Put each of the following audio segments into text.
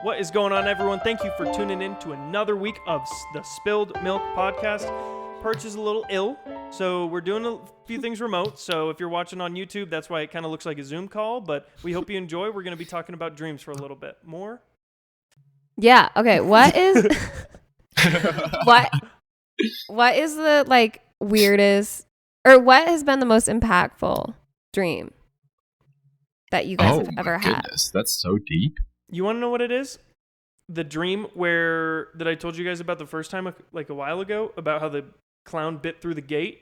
What is going on, everyone? Thank you for tuning in to another week of the Spilled Milk Podcast. Perch is a little ill, so we're doing a few things remote. So if you're watching on YouTube, that's why it kind of looks like a Zoom call, but we hope you enjoy. We're going to be talking about dreams for a little bit more. Yeah. Okay. What is what is the weirdest, or what has been the most impactful dream that you guys have ever had? That's so deep. You want to know what it is? The dream that I told you guys about the first time, like a while ago, about how the clown bit through the gate.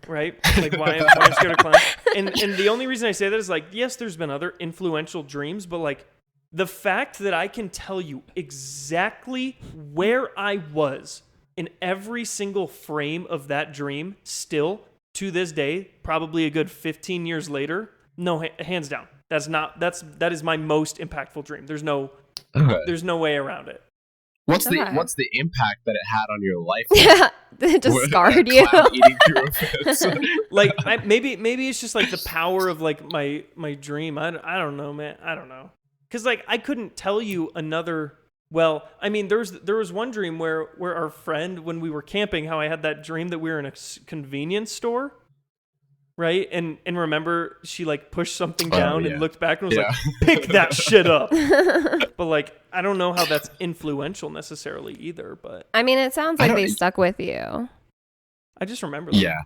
Right? Like why I'm scared of clowns. And the only reason I say that is yes, there's been other influential dreams, but the fact that I can tell you exactly where I was in every single frame of that dream still to this day, probably a good 15 years later, no, hands down. That is my most impactful dream. There's no way around it. What's the impact that it had on your life? Yeah, it just scarred you. Eating through a fence. Maybe it's just the power of my dream. I don't know, man. I don't know. Because I couldn't tell you another. Well, I mean, there was one dream where our friend, when we were camping, how I had that dream that we were in a convenience store, right? And remember, she pushed something down and looked back and was pick that shit up. But I don't know how that's influential necessarily either. But I mean, it sounds like they stuck with you. I just remember them. Yeah.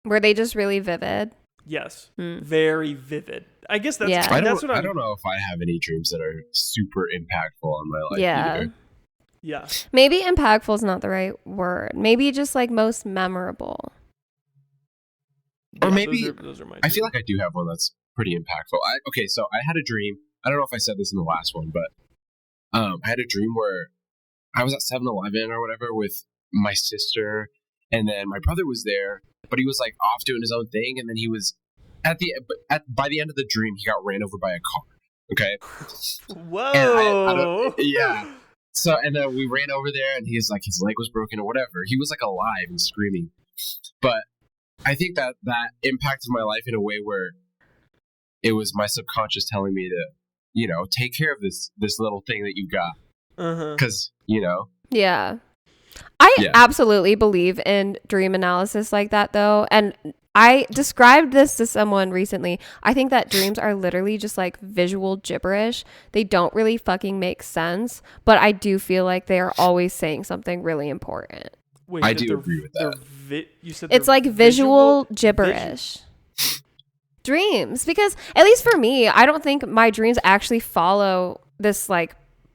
Were they just really vivid? Yes, very vivid. I guess that's yeah. I don't know if I have any dreams that are super impactful on my life. Yeah. Either. Yeah. Maybe impactful is not the right word. Maybe just most memorable. Or Yeah, maybe those are my I feel like I do have one that's pretty impactful. So I had a dream. I don't know if I said this in the last one, but I had a dream where I was at 7-Eleven or whatever with my sister, and then my brother was there, but he was off doing his own thing, and then he was by the end of the dream, he got ran over by a car. Okay. Whoa. Yeah. So and then we ran over there, and he's his leg was broken or whatever. He was alive and screaming, but I think that impacted my life in a way where it was my subconscious telling me to, take care of this little thing that you got. Because, Yeah. I absolutely believe in dream analysis like that, though. And I described this to someone recently. I think that dreams are literally just visual gibberish. They don't really fucking make sense, but I do feel like they are always saying something really important. Wait, I do agree with that. You said it's visual gibberish. Dreams, because at least for me, I don't think my dreams actually follow this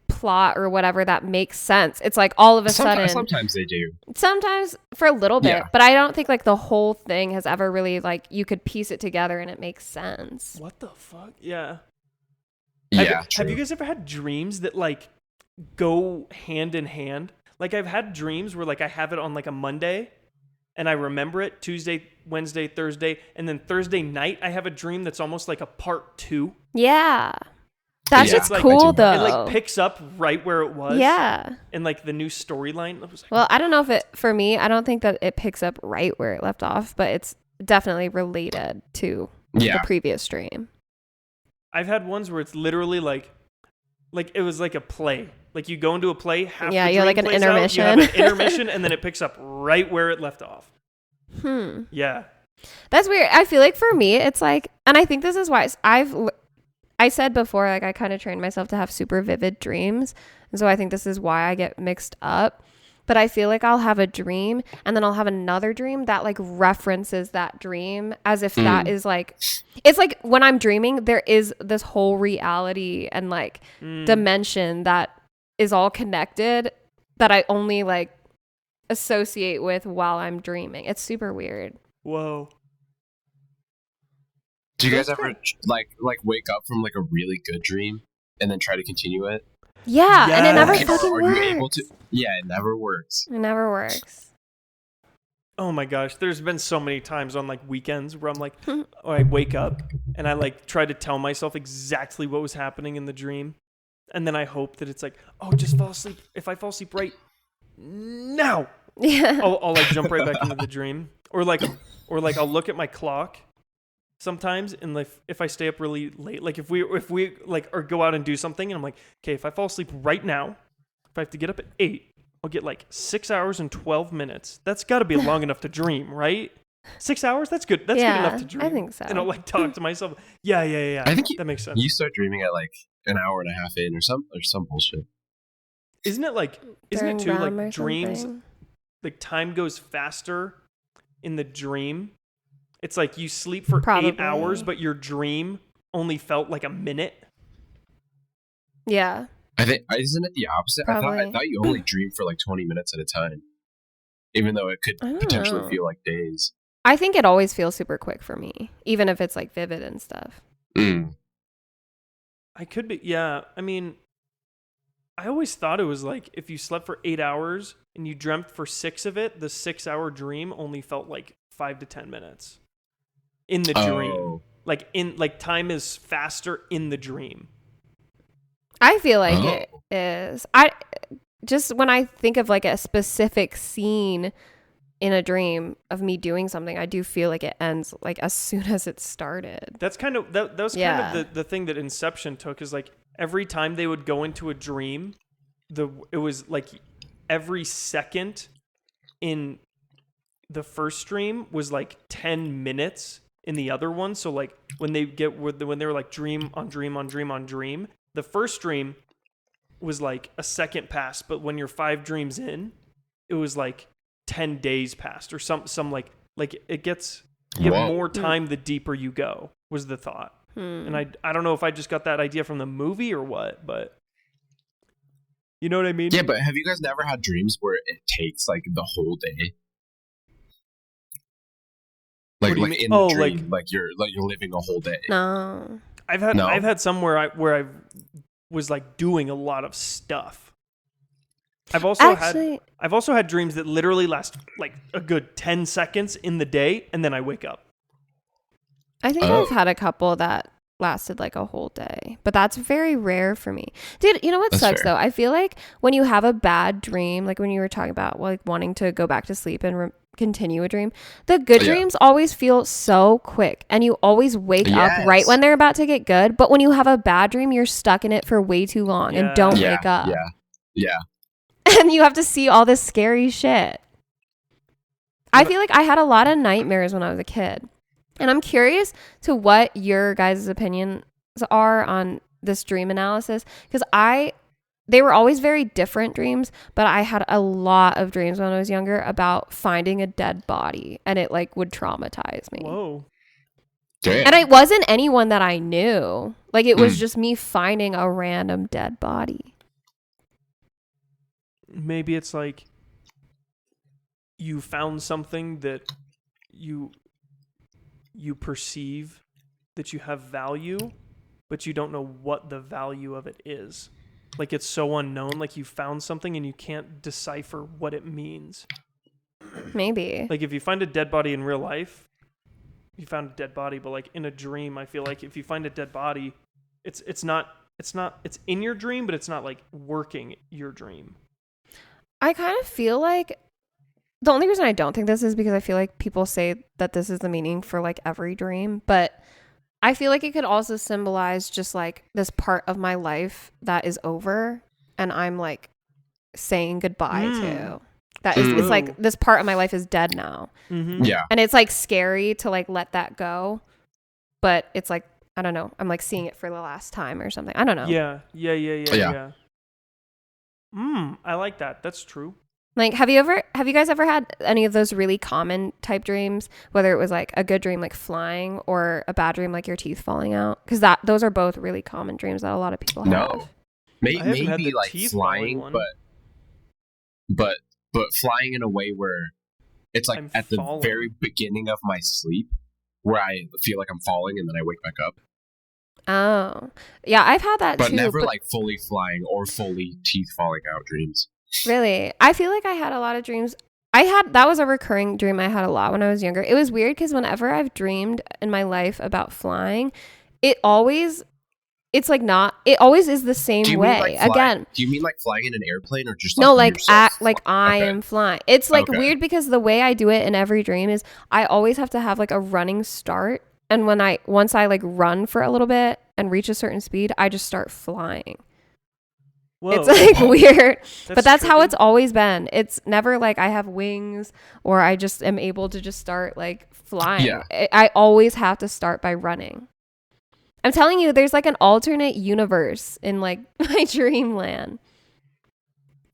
plot or whatever that makes sense. It's all of a sudden. Sometimes they do. Sometimes for a little bit, but I don't think the whole thing has ever really you could piece it together and it makes sense. What the fuck? Yeah. Yeah. Have you guys ever had dreams that go hand in hand? I've had dreams where I have it on a Monday and I remember it Tuesday, Wednesday, Thursday, and then Thursday night I have a dream that's almost like a part 2. Yeah. That's just cool though. It picks up right where it was. Yeah. And the new storyline. Well, I don't know if for me, I don't think that it picks up right where it left off, but it's definitely related to the previous stream. I've had ones where it's literally it was a play. You go into a play, half the you're dream an plays intermission. Out, you have an intermission, and then it picks up right where it left off. Yeah. That's weird. I feel for me, it's and I think this is why I said before, I kind of trained myself to have super vivid dreams. And so I think this is why I get mixed up. But I feel I'll have a dream and then I'll have another dream that references that dream as if that is it's when I'm dreaming, there is this whole reality and dimension that is all connected that I only associate with while I'm dreaming. It's super weird. Whoa. Do you guys ever wake up from a really good dream and then try to continue it? Yeah, and it never fucking are works. You able to? Yeah, it never works. It never works. Oh my gosh, there's been so many times on weekends where I'm I wake up and I try to tell myself exactly what was happening in the dream, and then I hope that it's just fall asleep. If I fall asleep right now, yeah, I'll jump right back into the dream, or I'll look at my clock sometimes, and like if I stay up really late, like if we like or go out and do something, and I'm like, okay, if I fall asleep right now, if I have to get up at 8, I'll get like 6 hours and 12 minutes. That's got to be long enough to dream, right? 6 hours? That's good. That's good enough to dream. I think so. And I'll like talk to myself. Yeah. I think that makes sense. You start dreaming at like an hour and a half in or some bullshit. Isn't it During too REM like or dreams? something? Like time goes faster in the dream. It's like you sleep for 8 Probably. hours, but your dream only felt like a minute. Yeah. I think isn't it the opposite? I Probably. thought you only dream for like 20 minutes at a time, even though it could I don't potentially know. feel like days. I think it always feels super quick for me, even if it's like vivid and stuff. Mm. I could be, yeah. I mean, I always thought it was like if you slept for 8 hours and you dreamt for 6 of it, the 6-hour dream only felt like 5 to 10 minutes in the dream. Like time is faster in the dream. I feel like it is. I just when I think of like a specific scene in a dream of me doing something, I do feel like it ends like as soon as it started. That's kind of that was Yeah. kind of the thing that Inception took, is like every time they would go into a dream, it was like every second in the first dream was like 10 minutes in the other one. So like when they were like dream on dream on dream on dream, the first dream was like a second past, but when you're 5 dreams in, it was like 10 days past or some like it gets, you have more time the deeper you go, was the thought. And I don't know if I just got that idea from the movie or what, but you know what I mean? Yeah, but have you guys never had dreams where it takes like the whole day? Like, What do you like mean? in the dream, like you're living a whole day. No. I've had some where I was like doing a lot of stuff. I've also had dreams that literally last like a good 10 seconds in the day, and then I wake up. I think I've had a couple that lasted like a whole day, but that's very rare for me. Dude, you know what sucks though? I feel like when you have a bad dream, like when you were talking about like wanting to go back to sleep and continue a dream, the good dreams always feel so quick, and you always wake up right when they're about to get good. But when you have a bad dream, you're stuck in it for way too long and don't wake up. Yeah. And you have to see all this scary shit. I feel like I had a lot of nightmares when I was a kid. And I'm curious to what your guys' opinions are on this dream analysis, because they were always very different dreams, but I had a lot of dreams when I was younger about finding a dead body, and it like would traumatize me. Whoa. Damn. And it wasn't anyone that I knew. Like it was just me finding a random dead body. Maybe it's like you found something that you perceive that you have value, but you don't know what the value of it is. Like it's so unknown, like you found something and you can't decipher what it means. Maybe. Like if you find a dead body in real life, you found a dead body, but like in a dream, I feel like if you find a dead body, it's in your dream, but it's not like working your dream. I kind of feel like the only reason I don't think this is because I feel like people say that this is the meaning for like every dream, but I feel like it could also symbolize just like this part of my life that is over and I'm like saying goodbye to. That is, it's like this part of my life is dead now. Mm-hmm. Yeah. And it's like scary to like let that go, but it's like, I don't know, I'm like seeing it for the last time or something. I don't know. Yeah. I like that. That's true. Like, have you guys ever had any of those really common type dreams, whether it was like a good dream like flying or a bad dream like your teeth falling out? Because those are both really common dreams that a lot of people have. No, maybe like flying, but flying in a way where it's like at the very beginning of my sleep, where I feel like I'm falling and then I wake back up. Oh, yeah, I've had that but too. Never like fully flying or fully teeth falling out dreams. Really? I feel like I had a lot of dreams. That was a recurring dream I had a lot when I was younger. It was weird because whenever I've dreamed in my life about flying, it always is the same way. Again, do you mean like flying in an airplane or just no, like I am flying? It's like weird because the way I do it in every dream is I always have to have like a running start And once I like run for a little bit and reach a certain speed, I just start flying. Whoa. It's like weird, but that's how trippy. it's always been. It's never like I have wings or I just am able to just start like flying. Yeah. I always have to start by running. I'm telling you, there's like an alternate universe in like my dreamland.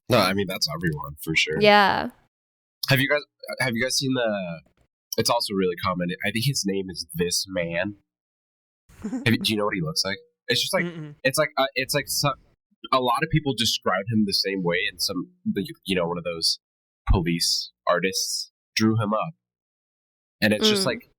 No, I mean that's everyone for sure. Yeah. Have you guys seen the? It's also really common. I think his name is This Man. Do you know what he looks like? It's just like Mm-mm. it's like a lot of people describe him the same way, and one of those police artists drew him up, and it's just like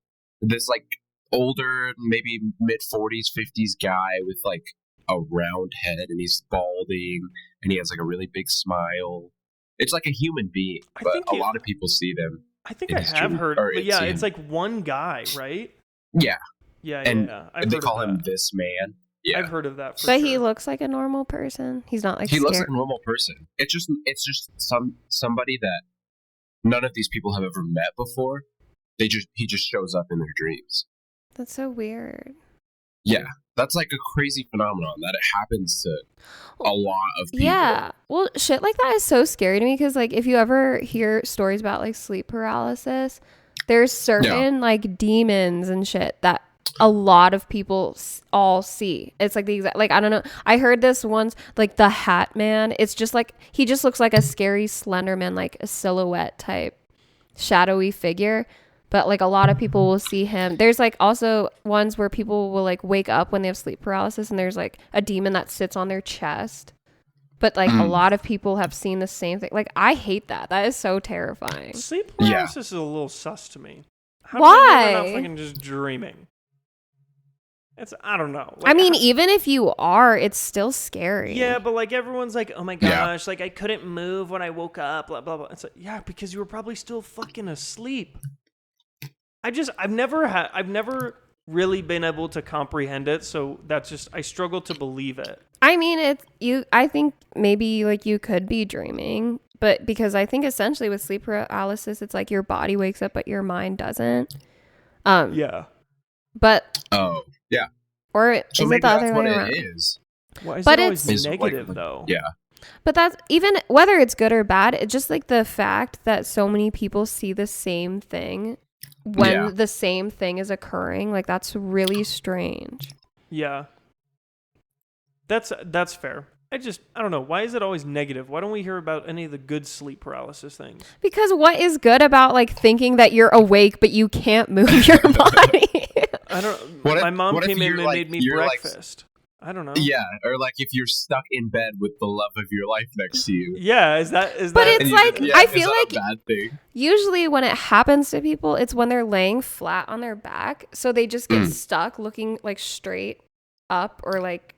this like older, maybe mid 40s, 50s guy with like a round head, and he's balding, and he has like a really big smile. It's like a human being, but a lot of people see them. I think in I his have dream, heard, or but yeah, seen it's him. like one guy, right? Yeah, Yeah, and yeah. they call him This Man. Yeah, I've heard of that. For But sure. he looks like a normal person. He's not like he looks like scared. a normal person. It's just somebody that none of these people have ever met before. He just shows up in their dreams. That's so weird. Yeah, that's like a crazy phenomenon that it happens to a lot of people. Yeah. Well, shit like that is so scary to me because, like, if you ever hear stories about, like, sleep paralysis, there's certain, like, demons and shit that a lot of people all see. It's, like, the exact, like, I don't know. I heard this once, like, the Hat Man. It's just, like, he just looks like a scary Slender Man, like, a silhouette type shadowy figure. But, like, a lot of people will see him. There's, like, also ones where people will, like, wake up when they have sleep paralysis and there's, like, a demon that sits on their chest. But, like, a lot of people have seen the same thing. Like, I hate that. That is so terrifying. Sleep paralysis is a little sus to me. How Why? Do you know they're not fucking just dreaming? I don't know. Like, I mean, even if you are, it's still scary. yeah, but like everyone's like, oh my gosh, like I couldn't move when I woke up, blah blah blah. It's like, yeah, because you were probably still fucking asleep. I've never really been able to comprehend it, so that's just I struggle to believe it. I mean, I think maybe like you could be dreaming, but because I think essentially with sleep paralysis, it's like your body wakes up, but your mind doesn't. Yeah. But yeah. Or So is maybe it the that's other what way it around? is. Why is But it always It's negative like, though? Yeah. But that's even whether it's good or bad. It's just like the fact that so many people see the same thing when the same thing is occurring. Like that's really strange. Yeah. That's fair. I don't know. Why is it always negative? Why don't we hear about any of the good sleep paralysis things? Because what is good about like thinking that you're awake but you can't move your body? I don't. What if- my mom what if came in you're, and like- made me you're, like- breakfast. I don't know. Yeah, or like if you're stuck in bed with the love of your life next to you. Yeah, is But that? it's And like yeah, I is feel that like a bad thing. usually when it happens to people, it's when they're laying flat on their back, so they just get stuck looking like straight up or like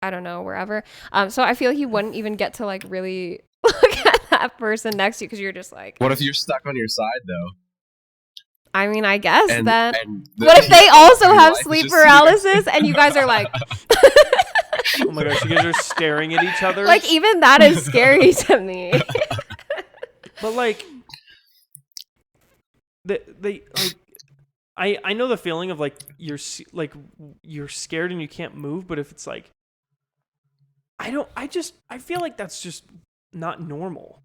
I don't know wherever. So I feel like you wouldn't even get to like really look at that person next to you because you're just like. What if you're stuck on your side though? I mean, I guess then. The- What if they also your have life is sleep just paralysis and you guys are like, Oh my gosh, you guys are staring at each other. like even that is scary to me. But like, they like, I know the feeling of like you're scared and you can't move. But if it's like, I feel like that's just not normal.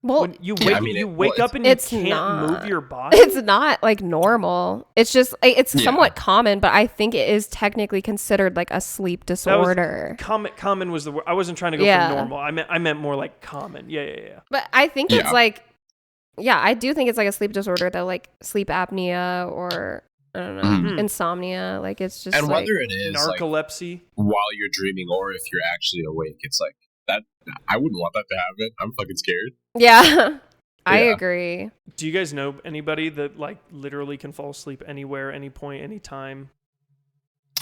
Well, When you Yeah, wake up and you it's can't not. move your body. it's not like normal. It's just it's Yeah. somewhat common, but I think it is technically considered like a sleep disorder. Common was the word. I wasn't trying to go Yeah. for normal. I meant more like common. Yeah. But I think Yeah. it's like, yeah, I do think it's like a sleep disorder though, like sleep apnea or I don't know, Mhm. insomnia. Like it's just And like, whether it is like, Narcolepsy. while you're dreaming or if you're actually awake, it's like that. I wouldn't want that to happen. I'm fucking scared. yeah, I Yeah. agree. Do you guys know anybody that like literally can fall asleep anywhere, any point, any time?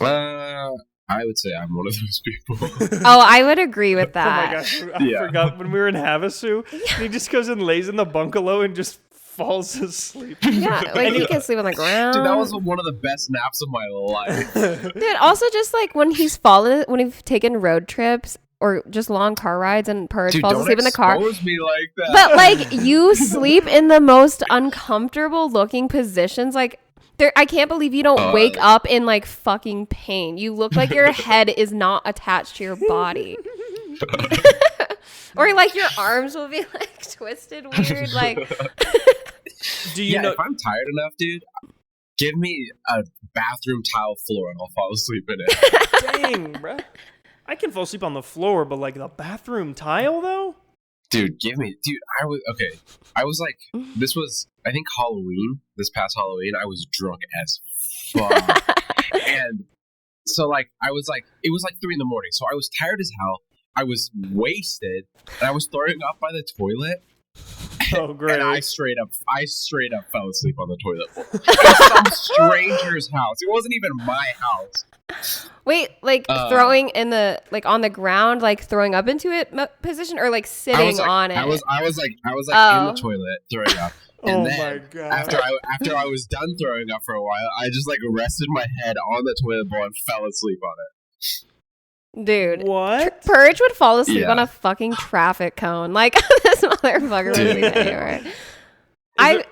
I would say I'm one of those people. Oh, I would agree with that. Oh my gosh, I Yeah. forgot when we were in Havasu. He just goes and lays in the bungalow and just falls asleep. Yeah, like you can sleep on the ground. Dude, that was one of the best naps of my life. Dude, also just like when he's fallen, when we've taken road trips or just long car rides and Purge Dude, falls don't asleep in the car. expose me like that. But like you sleep in the most uncomfortable looking positions. Like I can't believe you don't wake up in like fucking pain. You look like your head is not attached to your body. Or like your arms will be like twisted weird. Like, do you know? If I'm tired enough, dude, give me a bathroom tile floor and I'll fall asleep in it. Dang, bro. I can fall asleep on the floor, but like the bathroom tile though? Dude, I was like, this was, I think Halloween, this past Halloween, I was drunk as fuck. And so like, it was like 3 a.m, so I was tired as hell. I was wasted, and I was throwing up by the toilet. Oh, great! And I straight up fell asleep on the toilet floor. In some stranger's house. It wasn't even my house. wait, like throwing in the like on the ground, like throwing up into it position, or like sitting on it. I was like in the toilet throwing up. And my then God! After I was done throwing up for a while, I just like rested my head on the toilet bowl and fell asleep on it. Dude, what? Purge would fall asleep on a fucking traffic cone. Like, this motherfucker would be there.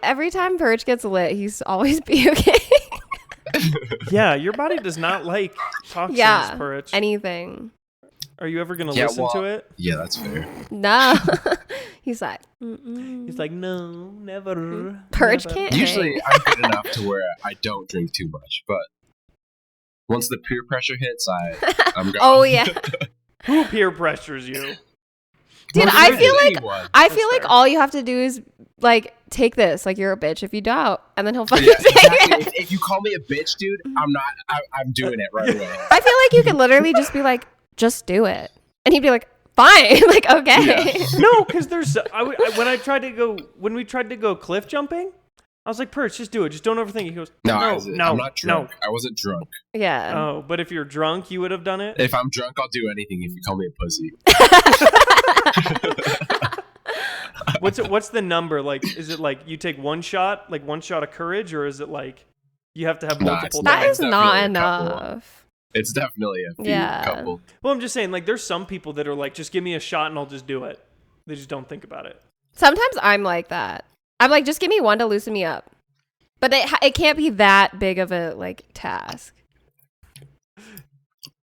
Every time Purge gets lit, he's always puking. Yeah, your body does not like toxins, Purge. Anything. Are you ever going to listen to it? Yeah, that's fair. No. He's like, mm-mm. He's like, no, never. Purge never. can't Usually, I'm good enough to where I don't drink too much, but once the peer pressure hits, I'm gone. Oh, yeah. Who peer pressures you? Dude, I feel like fair. all you have to do is like take this, like you're a bitch if you don't, and then he'll fucking take exactly. it. If you call me a bitch, dude, I'm doing it right away. I feel like you can literally just be like, just do it, and he'd be like, fine, like okay. Yeah. No, because when we tried to go cliff jumping, I was like, Perch, just do it. Just don't overthink it. He goes, no, I'm not drunk. I wasn't drunk. Yeah. Oh, but if you're drunk, you would have done it? If I'm drunk, I'll do anything if you call me a pussy. What's the number? Like, is it like you take one shot of courage, or is it like you have to have multiple? That is not Couple. enough. It's definitely a few couple. Well, I'm just saying, like, there's some people that are like, just give me a shot and I'll just do it. They just don't think about it. Sometimes I'm like that. I'm like, just give me one to loosen me up. But it can't be that big of a like task.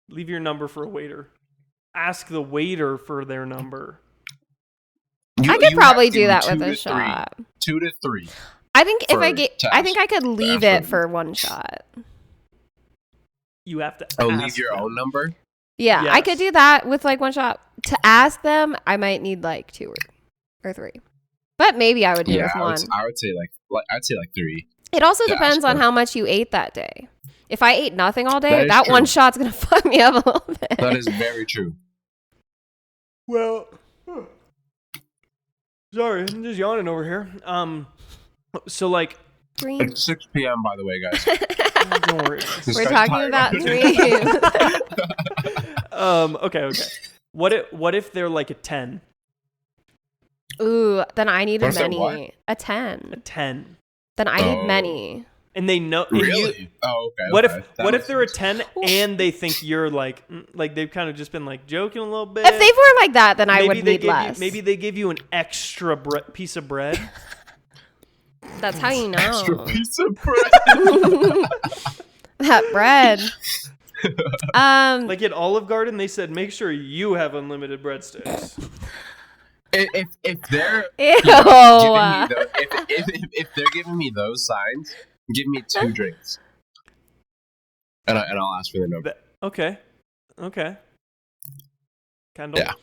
Leave your number for a waiter. Ask the waiter for their number. I could probably do that with a shot. 2 to 3. I think I could leave it for one shot. You have to leave your own number? Yeah, yes. I could do that with like one shot. To ask them, I might need like 2 or 3. But maybe I would do it with one. I would say like 3. It also depends on how much you ate that day. If I ate nothing all day, that one shot's going to fuck me up a little bit. That is very true. Well, sorry, I'm just yawning over here. So like, it's 6 p.m. by the way, guys. don't worry. We're talking about dreams. Okay. What if they're like a 10? Ooh, then I need What if they're many. what? A 10. A 10. Then I need many. And they know. Really? Okay. What if they're a 10 and they think you're like they've kind of just been like joking a little bit? If they were like that, then I would need less. Maybe they give you an extra piece of bread. That's how you know. Extra piece of bread. That bread. Like at Olive Garden, they said make sure you have unlimited breadsticks. If they're Ew. if they're giving me those signs, give me 2 drinks, and I'll ask for the number. Okay. Kendall. Yeah.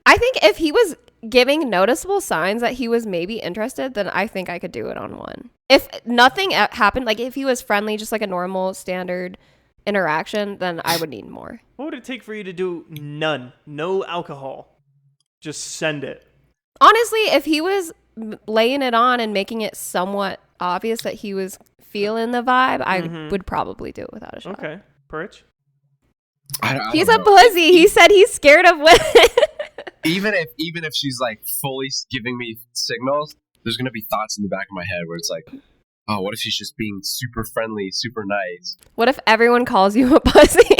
I think if he was giving noticeable signs that he was maybe interested, then I think I could do it on one. If nothing happened, like if he was friendly, just like a normal standard interaction, then I would need more. What would it take for you to do none? No alcohol. Just send it. Honestly, if he was laying it on and making it somewhat obvious that he was feeling the vibe, I would probably do it without a shot. Okay. Perch? He's a pussy. He said he's scared of women. Even if she's like fully giving me signals, there's gonna be thoughts in the back of my head where it's like, oh, what if she's just being super friendly, super nice? What if everyone calls you a pussy?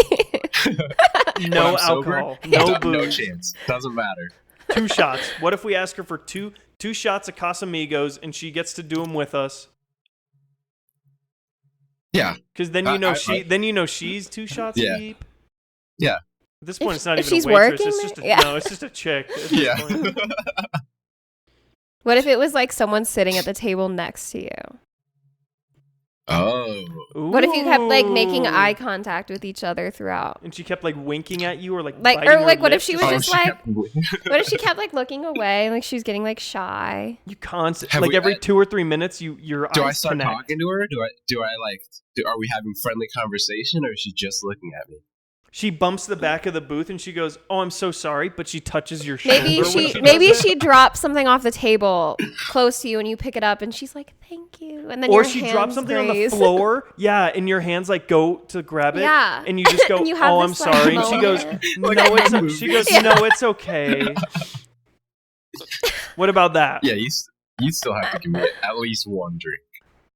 No alcohol. No booze. No chance. Doesn't matter. 2 shots. What if we ask her for two shots of Casamigos and she gets to do them with us? Yeah. Because then you know she's 2 shots deep. Yeah. At this point, it's not even she's a waitress. working It's just there? no, it's just a chick. At this Yeah. point. What if it was like someone sitting at the table next to you? Oh. What if you kept like making Ooh. eye contact with each other throughout? And she kept like winking at you or like Like, biting or her like, what if lips she or was something? just like, what if she kept like looking away, like she was getting like shy? You constant Have like we- every 2 or 3 minutes your Do I eyes start connect. talking to her? Are we having friendly conversation, or is she just looking at me? She bumps the back of the booth and she goes, "Oh, I'm so sorry," but she touches your shoulder. Maybe when maybe does that. she drops something off the table close to you and you pick it up and she's like, "Thank you," and then Or your she hands drops something graze. on the floor, yeah, and your hands like go to grab it, Yeah. and you just go, And you have "Oh, I'm this, like, sorry," and she goes, moment. "No, it's okay." What about that? Yeah, you still have to give me at least one drink.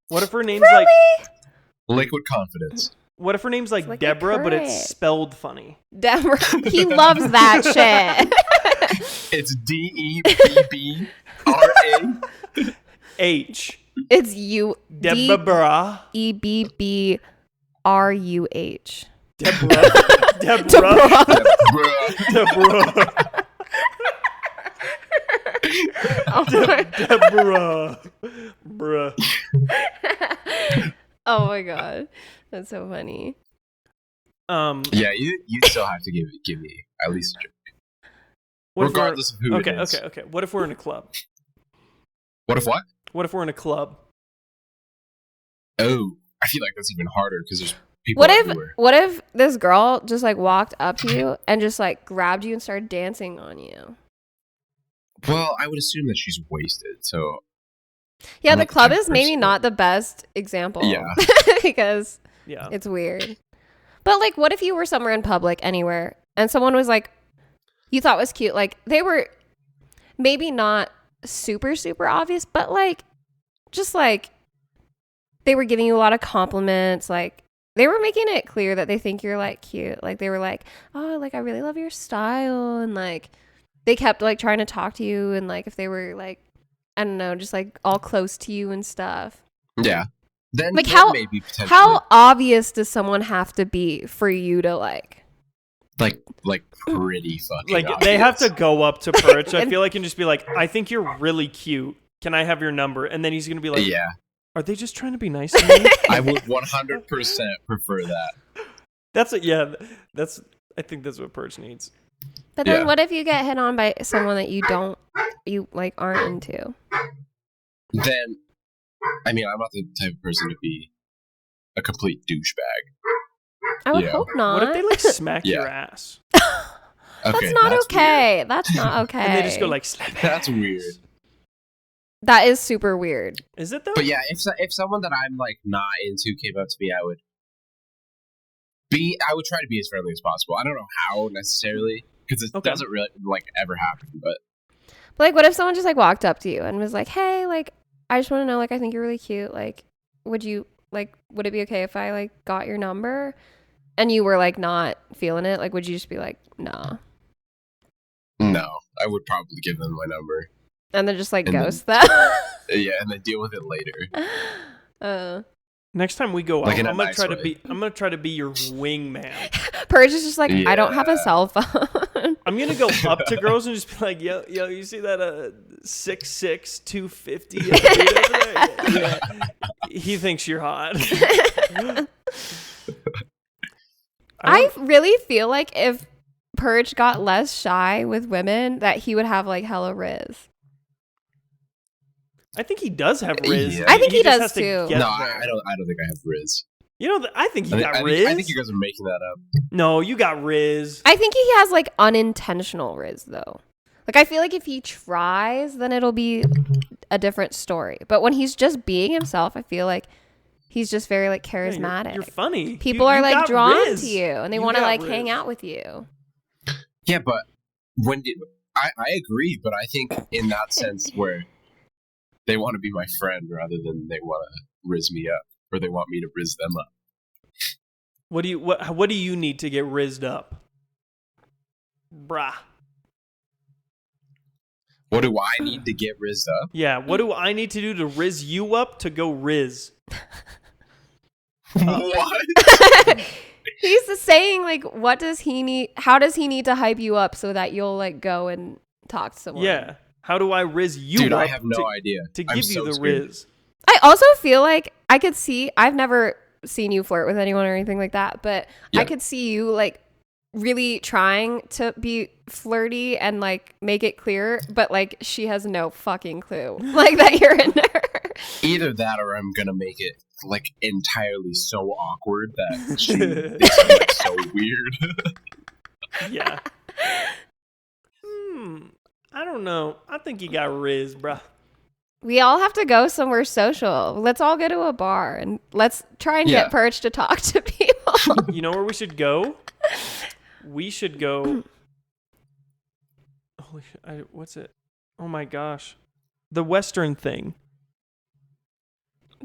What if her name's Really? like? Liquid confidence. What if her name's like It's like a Deborah, but it's current. spelled funny? Deborah, he loves that shit. It's DEBBRA. H. It's you. Deborah. DEBBRUH. Deborah. Deborah. Deborah. Oh my, Deborah. Bruh. oh my god, that's so funny. Yeah, you still have to give me at least a drink. What if we're- Regardless of who it is. Okay. What if we're in a club? What if what? What if we're in a club? Oh, I feel like that's even harder because there's people What if everywhere. this girl just like walked up to you and just like grabbed you and started dancing on you? Well, I would assume that she's wasted, so Yeah, I'm the not the club type is of maybe person. not the best example. Yeah. because Yeah. it's weird. But like, what if you were somewhere in public, anywhere, and someone was like, you thought was cute, like they were maybe not super super obvious, but like, just like they were giving you a lot of compliments, like they were making it clear that they think you're like cute, like they were like, oh, like I really love your style, and like they kept like trying to talk to you, and like if they were like, I don't know, just like all close to you and stuff. yeah. Then Like, then how- maybe potentially How obvious does someone have to be for you to like? like pretty fucking Like obvious. they have to go up to Purich, I feel like, and just be like, "I think you're really cute. Can I have your number?" And then he's gonna be like, Yeah, "Are they just trying to be nice to me?" I would 100% prefer that. That's it. Yeah, that's. I think that's what Purich needs. But then Yeah. what if you get hit on by someone that you like aren't into? Then, I mean, I'm not the type of person to be a complete douchebag. I would Yeah. hope not. What if they like smack Yeah. your ass Okay, That's not okay. weird. That's not okay. and they just go like, "Slap it." That's weird. that is super weird. Is it though? But yeah, if someone that I'm like not into came up to me, I would try to be as friendly as possible. I don't know how necessarily because it Okay. doesn't really like ever happen. But But like, what if someone just like walked up to you and was like, "Hey, like, I just want to know, like, I think you're really cute. Like, would it be okay if I like got your number?" And you were like not feeling it. Like, would you just be like, "Nah," no, I would probably give them my number. and then just like And then- ghost them? Yeah, and then deal with it later. Next time we go out, Like in a I'm gonna nice try to way. be. I'm gonna try to be your wingman. Purge is just like, I don't have a Yeah. cell phone. I'm gonna go up to girls and just be like, "Yo, you see that 6'6", 250 dude over there? Yeah. He thinks you're hot." I really feel like if Purge got less shy with women, that he would have like hella riz. I think he does have riz. Yeah. I think he just does has to too. get No, there. I don't think I have Riz. You know, I think he I got think, riz. I think you guys are making that up. No, you got riz. I think he has like unintentional riz though. Like I feel like if he tries, then it'll be a different story. But when he's just being himself, I feel like he's just very like Yeah, you're- charismatic. You're funny. People You are like got drawn riz. to you and they You want to got like riz. hang out with you. Yeah, but I agree, but I think in that sense where they want to be my friend rather than they want to riz me up or they want me to riz them up. What do you need to get rizzed up, brah? What do I need to get rizzed up? Yeah, what do I need to do to riz you up to go riz? What? He's saying like, what does he need? How does he need to hype you up so that you'll like go and talk to someone? Yeah. How do I rizz you Dude, up I have no idea. to I'm give you so the scared. rizz? I also feel like I could see, I've never seen you flirt with anyone or anything like that, but Yeah. I could see you like really trying to be flirty and like make it clear, but like she has no fucking clue like that you're in her. Either that or I'm gonna make it like entirely so awkward that she thinks I'm like so weird. Yeah. I don't know. I think you got rizz, bruh. We all have to go somewhere social. Let's all go to a bar and let's try and Yeah. get Perch to talk to people. You know where we should go? We should go. Holy shit! What's it? Oh my gosh, the Western thing.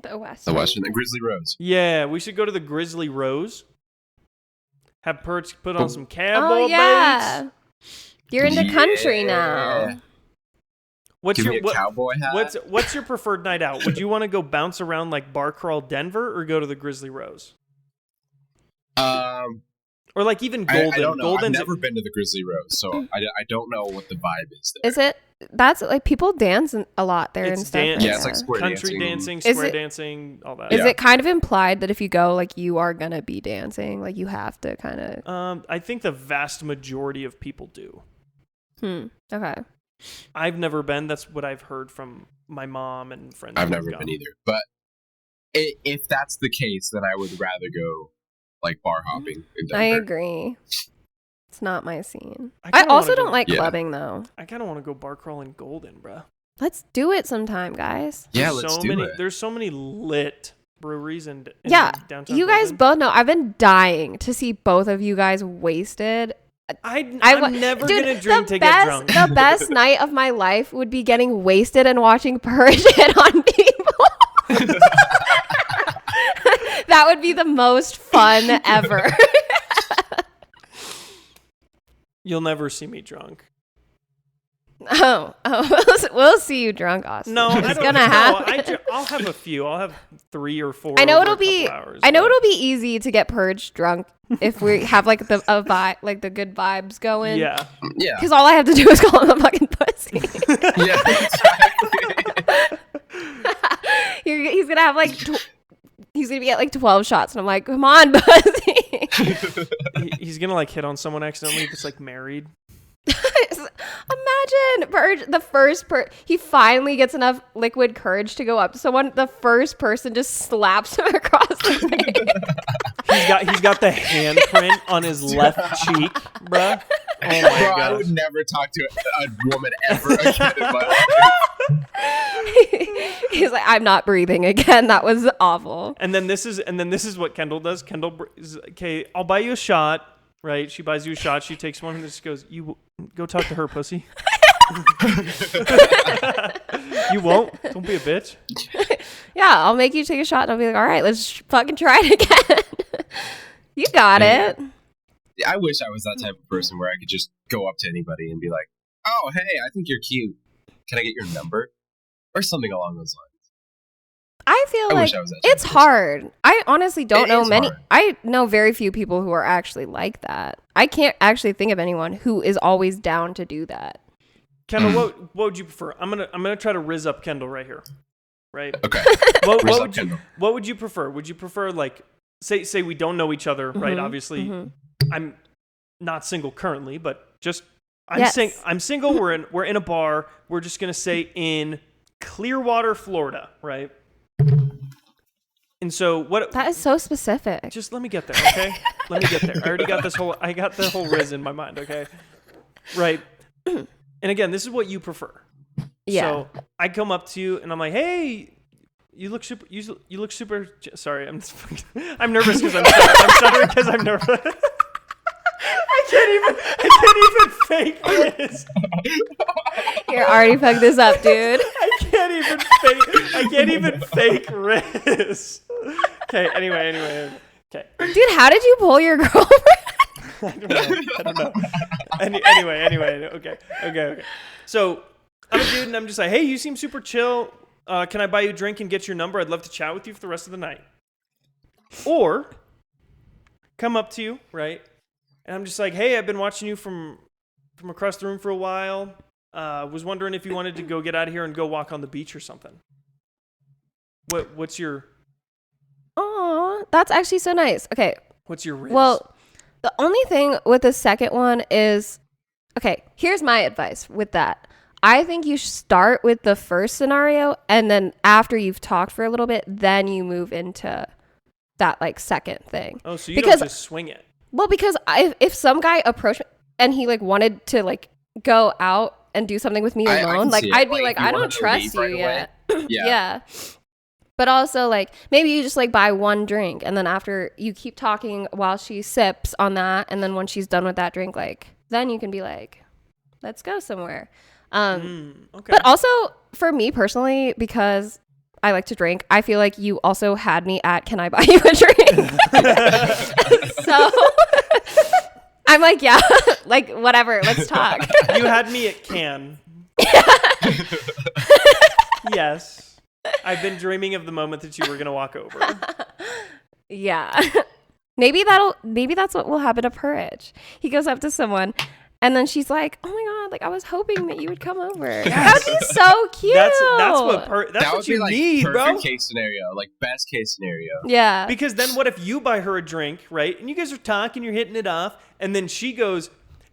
The West. The Western, the Grizzly Rose. Yeah, we should go to the Grizzly Rose. Have Perch put on some cowboy Oh yeah. boots. You're into country Yeah. now. What's Give your me a cowboy hat. what's your preferred night out? Would you want to go bounce around like Bar Crawl Denver or go to the Grizzly Rose? Or like even Golden. I don't know. I've Golden's never been to the Grizzly Rose, so I don't know what the vibe is there. Is it? That's like people dance a lot there It's and stuff. dan- like Yeah, it's like that. square country dancing. dancing, Is square it- dancing, all that. Is Yeah. it kind of implied that if you go, like you are gonna be dancing, like you have to kind of? I think the vast majority of people do. Okay. I've never been. That's what I've heard from my mom and friends. I've who've never gone. been either. But if that's the case, then I would rather go like bar hopping in Denver. I agree. It's not my scene. I kinda also wanna don't go- like Yeah. clubbing though. I kind of want to go bar crawling Golden, bruh. Let's do it sometime, guys. Yeah, There's let's so do many, it. There's so many lit breweries in Yeah, downtown. you guys Golden. both know I've been dying to see both of you guys wasted. I'm wa- never Dude, gonna drink the to best, get drunk. The best night of my life would be getting wasted and watching Purge hit on people. That would be the most fun ever. You'll never see me drunk. Oh, we'll see you drunk, Austin. No, I it's don't gonna know. happen. I'll have a few. I'll have 3 or 4. I know over it'll a be. couple hours, I know but- it'll be easy to get Purge drunk if we have like the vibe, like the good vibes going. Yeah. Yeah. Because all I have to do is call him a fucking pussy. Yeah, exactly. He's gonna have like. He's gonna be at like 12 shots, and I'm like, come on, pussy. He's gonna like hit on someone accidentally that's like married. Imagine Purge, the first he finally gets enough liquid courage to go up to someone. The first person just slaps him across the face. He's got the handprint on his left cheek, bruh. Oh my Bro, I gosh. would never talk to a woman ever again in my life. He's like, I'm not breathing again. That was awful. And then this is what Kendall does. Kendall is, okay, I'll buy you a shot. Right? She buys you a shot. She takes one and just goes, "You go talk to her, pussy." You won't. Don't be a bitch. Yeah, I'll make you take a shot, and I'll be like, all right, let's fucking try it again. You got it. I wish I was that type of person where I could just go up to anybody and be like, "Oh, hey, I think you're cute. Can I get your number?" Or something along those lines. I feel I like wish I was that type it's of person. hard. I honestly don't It know is many. hard. I know very few people who are actually like that. I can't actually think of anyone who is always down to do that. Kendall, what would you prefer? I'm gonna try to rizz up Kendall right here. Right? Okay. What Rizz up would you Kendall. What would you prefer? Would you prefer like say we don't know each other, right? Obviously, I'm not single currently, but just I'm Yes. I'm single. We're in a bar. We're just gonna say in Clearwater, Florida, right? And so what? That is so specific. Just let me get there, okay? Let me get there. I already got this whole. I got the whole riz in my mind, okay? Right. And again, this is what you prefer. Yeah. So I come up to you and I'm like, "Hey, you look super. You look super." Sorry, I'm nervous because I'm stuttering because I'm nervous. I can't even fake this. You're already fucked this up, dude. I can't even fake riz. Okay. Anyway. Okay. Dude, how did you pull your girlfriend? I don't know. Anyway. Okay. So I'm a dude, and I'm just like, hey, you seem super chill. Can I buy you a drink and get your number? I'd love to chat with you for the rest of the night. Or come up to you, right? And I'm just like, hey, I've been watching you from across the room for a while. Was wondering if you wanted to go get out of here and go walk on the beach or something. What's your... Aw, that's actually so nice. Okay. What's your riz? Well, the only thing with the second one is, okay, here's my advice with that. I think you should start with the first scenario, and then after you've talked for a little bit, then you move into that like second thing. Oh, so you don't just swing it. Well, because if some guy approached me and he like wanted to like go out and do something with me alone, like I'd be like, I don't trust you yet. Yeah. But also, like, maybe you just, like, buy one drink, and then after you keep talking while she sips on that, and then when she's done with that drink, like, then you can be like, let's go somewhere. Okay. But also, for me personally, because I like to drink, I feel like you also had me at, can I buy you a drink? So, I'm like, yeah, like, whatever, let's talk. You had me at can. Yes. I've been dreaming of the moment that you were going to walk over. Yeah. Maybe that's what will happen to Purrich. He goes up to someone and then she's like, oh my God, like I was hoping that you would come over. Yes. That would be so cute. That's what you need, bro. Perfect case scenario, like best case scenario. Yeah. Because then what if you buy her a drink, right? And you guys are talking, you're hitting it off. And then she goes,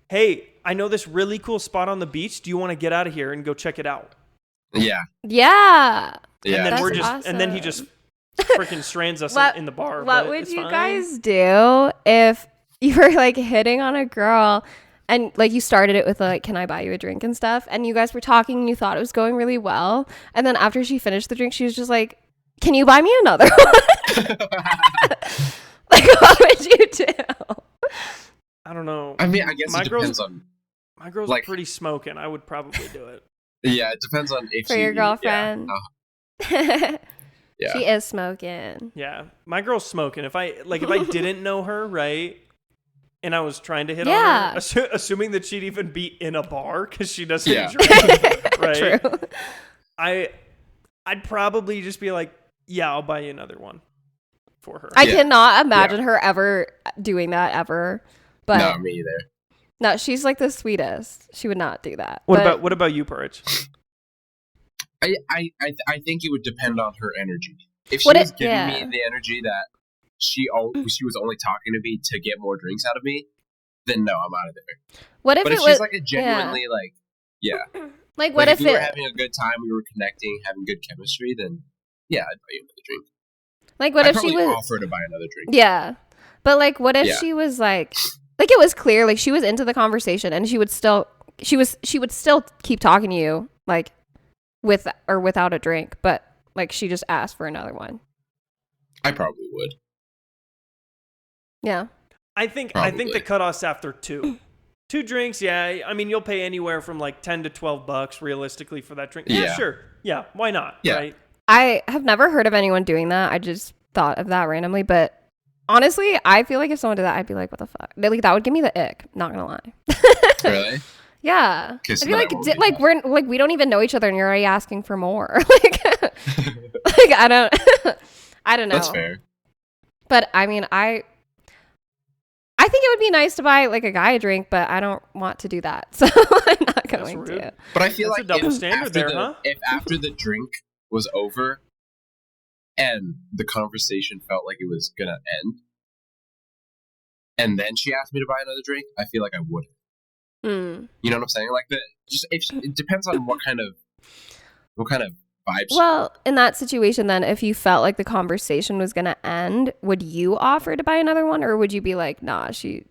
hey, I know this really cool spot on the beach. Do you want to get out of here and go check it out? Yeah. And then awesome. And then he just freaking strands us in the bar. What would you guys do if you were like hitting on a girl and like you started it with like, can I buy you a drink and stuff? And you guys were talking and you thought it was going really well. And then after she finished the drink, she was just like, can you buy me another one? Like, what would you do? I don't know. I mean, I guess it depends on. My girl's like, pretty smoking. I would probably do it. Yeah, it depends on if for your girlfriend. Yeah. She is smoking. Yeah, my girl's smoking. If I didn't know her, right, and I was trying to hit on her, assuming that she'd even be in a bar because she doesn't drink, right? True. I'd probably just be like, yeah, I'll buy you another one for her. I cannot imagine her ever doing that ever. But no, me either. No, she's like the sweetest. She would not do that. What about you, Purrich? I think it would depend on her energy. If she was giving me the energy that she was only talking to me to get more drinks out of me, then no, I'm out of there. What if but if she's like a genuinely like what if we were having a good time, we were connecting, having good chemistry, then yeah, I'd buy you another drink. Like what if she was offer to buy another drink? Yeah, but like what if she was like it was clear like she was into the conversation and she would still keep talking to you like with or without a drink, but like she just asked for another one. I probably would. Yeah. I think the cutoff's after two. 2 drinks, yeah. I mean, you'll pay anywhere from like $10 to $12 realistically for that drink. Yeah, sure. Yeah, why not? Yeah. Right? I have never heard of anyone doing that. I just thought of that randomly, but honestly, I feel like if someone did that, I'd be like, what the fuck? Like that would give me the ick. Not gonna lie. Really? Yeah. I'd be like, we're like we don't even know each other, and you're already asking for more. like I don't know. That's fair. But I mean, I think it would be nice to buy like a guy a drink, but I don't want to do that, so I'm not going to. But I feel that's like a double standard there, huh? If after the drink was over and the conversation felt like it was gonna end, and then she asked me to buy another drink, I feel like I wouldn't. You know what I'm saying? Like it depends on what kind of vibes. Well, in that situation, then, if you felt like the conversation was gonna end, would you offer to buy another one, or would you be like, nah, she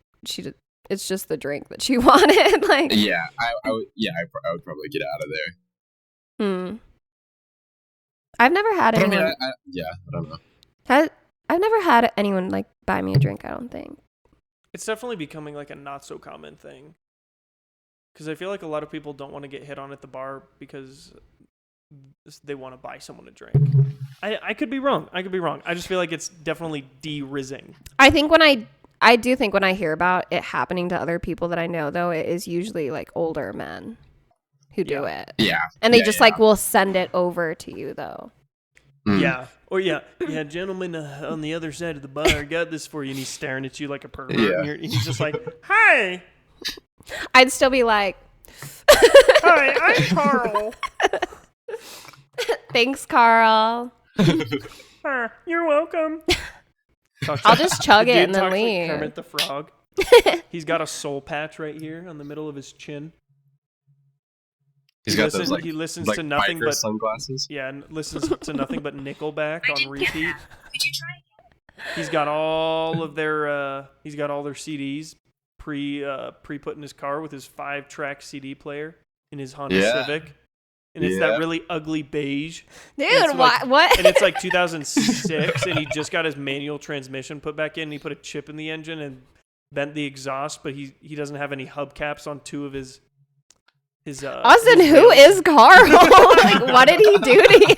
it's just the drink that she wanted? Like, yeah, I would probably get out of there. I've never had anyone. I mean, I don't know. I've never had anyone like buy me a drink. I don't think. It's definitely becoming like a not so common thing. Because I feel like a lot of people don't want to get hit on at the bar because they want to buy someone a drink. I could be wrong. I just feel like it's definitely de-rizzing. I think I do think when I hear about it happening to other people that I know, though, it is usually like older men who do it. Yeah. And they just like will send it over to you, though. Yeah. Or gentleman on the other side of the bar got this for you, and he's staring at you like a pervert. Yeah. And he's just like, "Hi, I'd still be like, hi, I'm Carl. thanks, Carl. You're welcome." I'll just chug The it dude and then talks like leave. Kermit the Frog. He's got a soul patch right here on the middle of his chin. He's got those He listens like to nothing biker but sunglasses. Yeah, and listens to nothing but Nickelback on repeat. Did you try again? He's got all their CDs pre put in his car with his 5-track CD player in his Honda Civic. And it's that really ugly beige. Dude, what? And it's like 2006, and he just got his manual transmission put back in, and he put a chip in the engine and bent the exhaust, but he doesn't have any hubcaps on 2 of his Austin, who is Carl? Like, what did he do to you?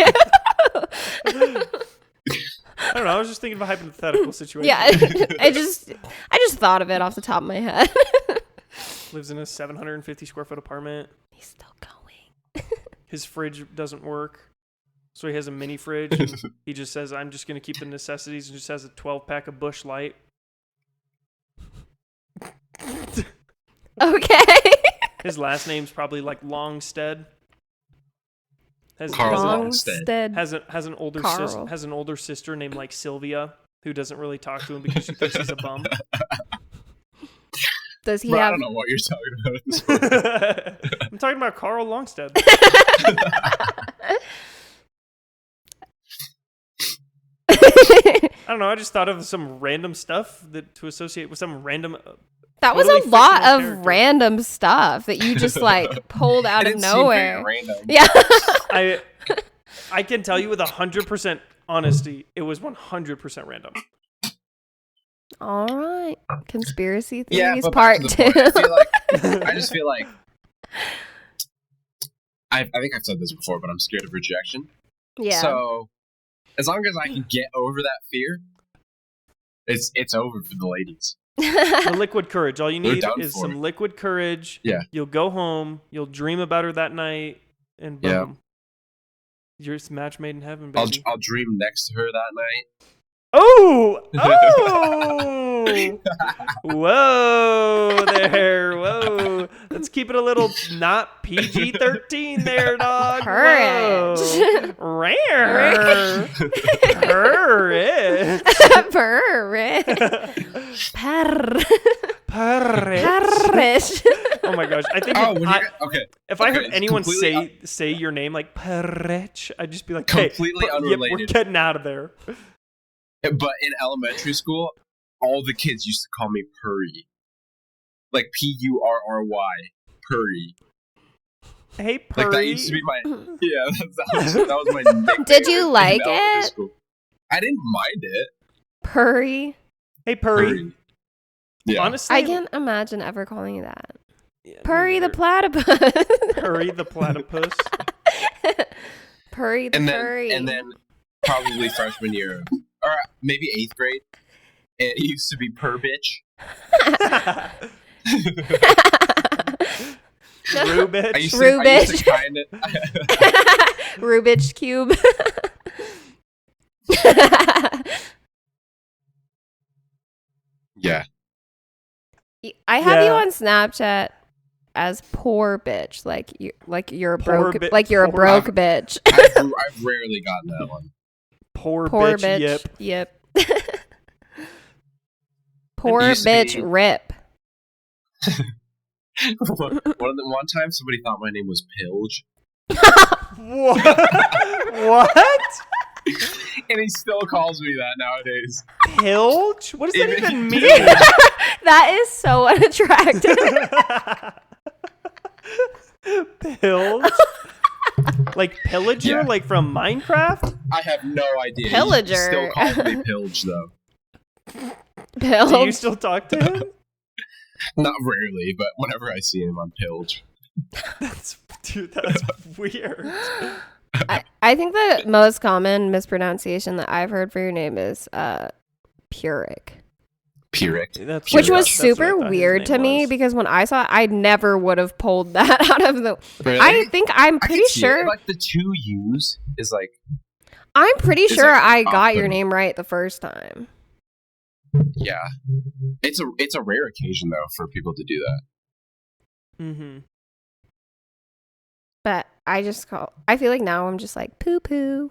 I don't know. I was just thinking of a hypothetical situation. Yeah, I just thought of it off the top of my head. Lives in a 750 square foot apartment. He's still going. His fridge doesn't work, so he has a mini fridge. And he just says, "I'm just going to keep the necessities," and just has a 12-pack of Busch Light. Okay. His last name's probably like Longstead. Carl Longstead. Has an older sister named like Sylvia, who doesn't really talk to him because she thinks he's a bum. Does he Bro, have? I don't know what you're talking about at this point. I'm talking about Carl Longstead. I don't know. I just thought of some random stuff to associate with some random. That was totally a lot fictional of character. random stuff that you just like pulled out It of didn't seem very nowhere. random. Yeah. I can tell you with 100% honesty, it was 100% random. All right. Conspiracy Yeah, theories but part back to the 2. point, I just feel like I think I've said this before, but I'm scared of rejection. Yeah. So as long as I can get over that fear, it's over for the ladies. The liquid courage. All you They're need done is for. some liquid courage. Yeah. You'll go home. You'll dream about her that night, and boom. Yeah. You're a match made in heaven, baby. I'll dream next to her that night. Oh! Whoa there. Whoa. Let's keep it a little not PG-13 there, dog. Courage. Whoa. Rare. Courage. Purr. Courage. Oh my gosh. I think if I heard it's anyone completely say your name like Courage, I'd just be like, Completely we're unrelated. getting out of there. But in elementary school, all the kids used to call me Purry. Like Purry. Purry. Hey, Purry. Like that used to be my that was my nickname. Did you in like elementary it? school. I didn't mind it. Purry. Hey, Purry. Purry. Yeah. Honestly, I can't imagine ever calling you that. yeah, me Purry the neither. platypus. Purry the platypus. Purry the furry. And then probably freshman year, or maybe 8th grade, it used to be Purr Bitch. Rubitch. I used to kind of. Rubik's Cube. Yeah. I have you Yeah. on Snapchat as poor bitch, like you're a Poor broke, bi- like you're a poor- broke bitch. I've rarely gotten that one. Poor Poor bitch. bitch. Yep. Poor It used to bitch. be- Rip. One time, somebody thought my name was Pilge, What? and he still calls me that nowadays. Pilge? What does that even mean? That is so unattractive. Pilge? Like pillager? Yeah. Like from Minecraft? I have no idea. Pillager. He still calls me Pilge, though. Do you Pilge. still talk to him? Not rarely, but whenever I see him, I'm Pilge. That's weird. I think the most common mispronunciation that I've heard for your name is Puric. Pyrrhic. That's Which what- was that's what I super thought his weird to name me was. because when I saw it, I never would have pulled that out of the. Really? I think I'm I pretty can see it. sure. Like the 2 U's is like I'm pretty It's sure like I got your often. name right the first time. Yeah. It's a rare occasion though for people to do that. Mm-hmm. But I feel like now I'm just like poo poo.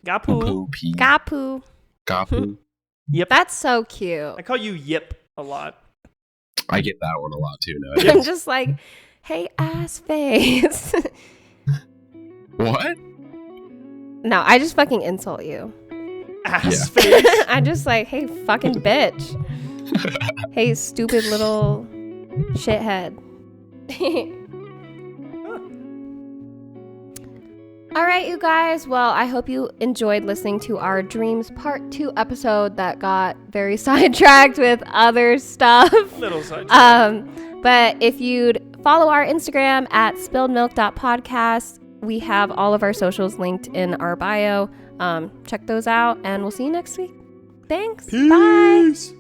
Gapu. Poo-pee. Gapu. Gapu. Yep. That's so cute. I call you Yip a lot. I get that one a lot too now. I'm just like, hey, ass face. What? No, I just fucking insult you. Ass face. I just like, hey, fucking bitch. Hey, stupid little shithead. All right, you guys. Well, I hope you enjoyed listening to our Dreams Part 2 episode that got very sidetracked with other stuff. Little side. But if you'd follow our Instagram at spilledmilk.podcast, we have all of our socials linked in our bio. Check those out, and we'll see you next week. Thanks. Bye. Peace.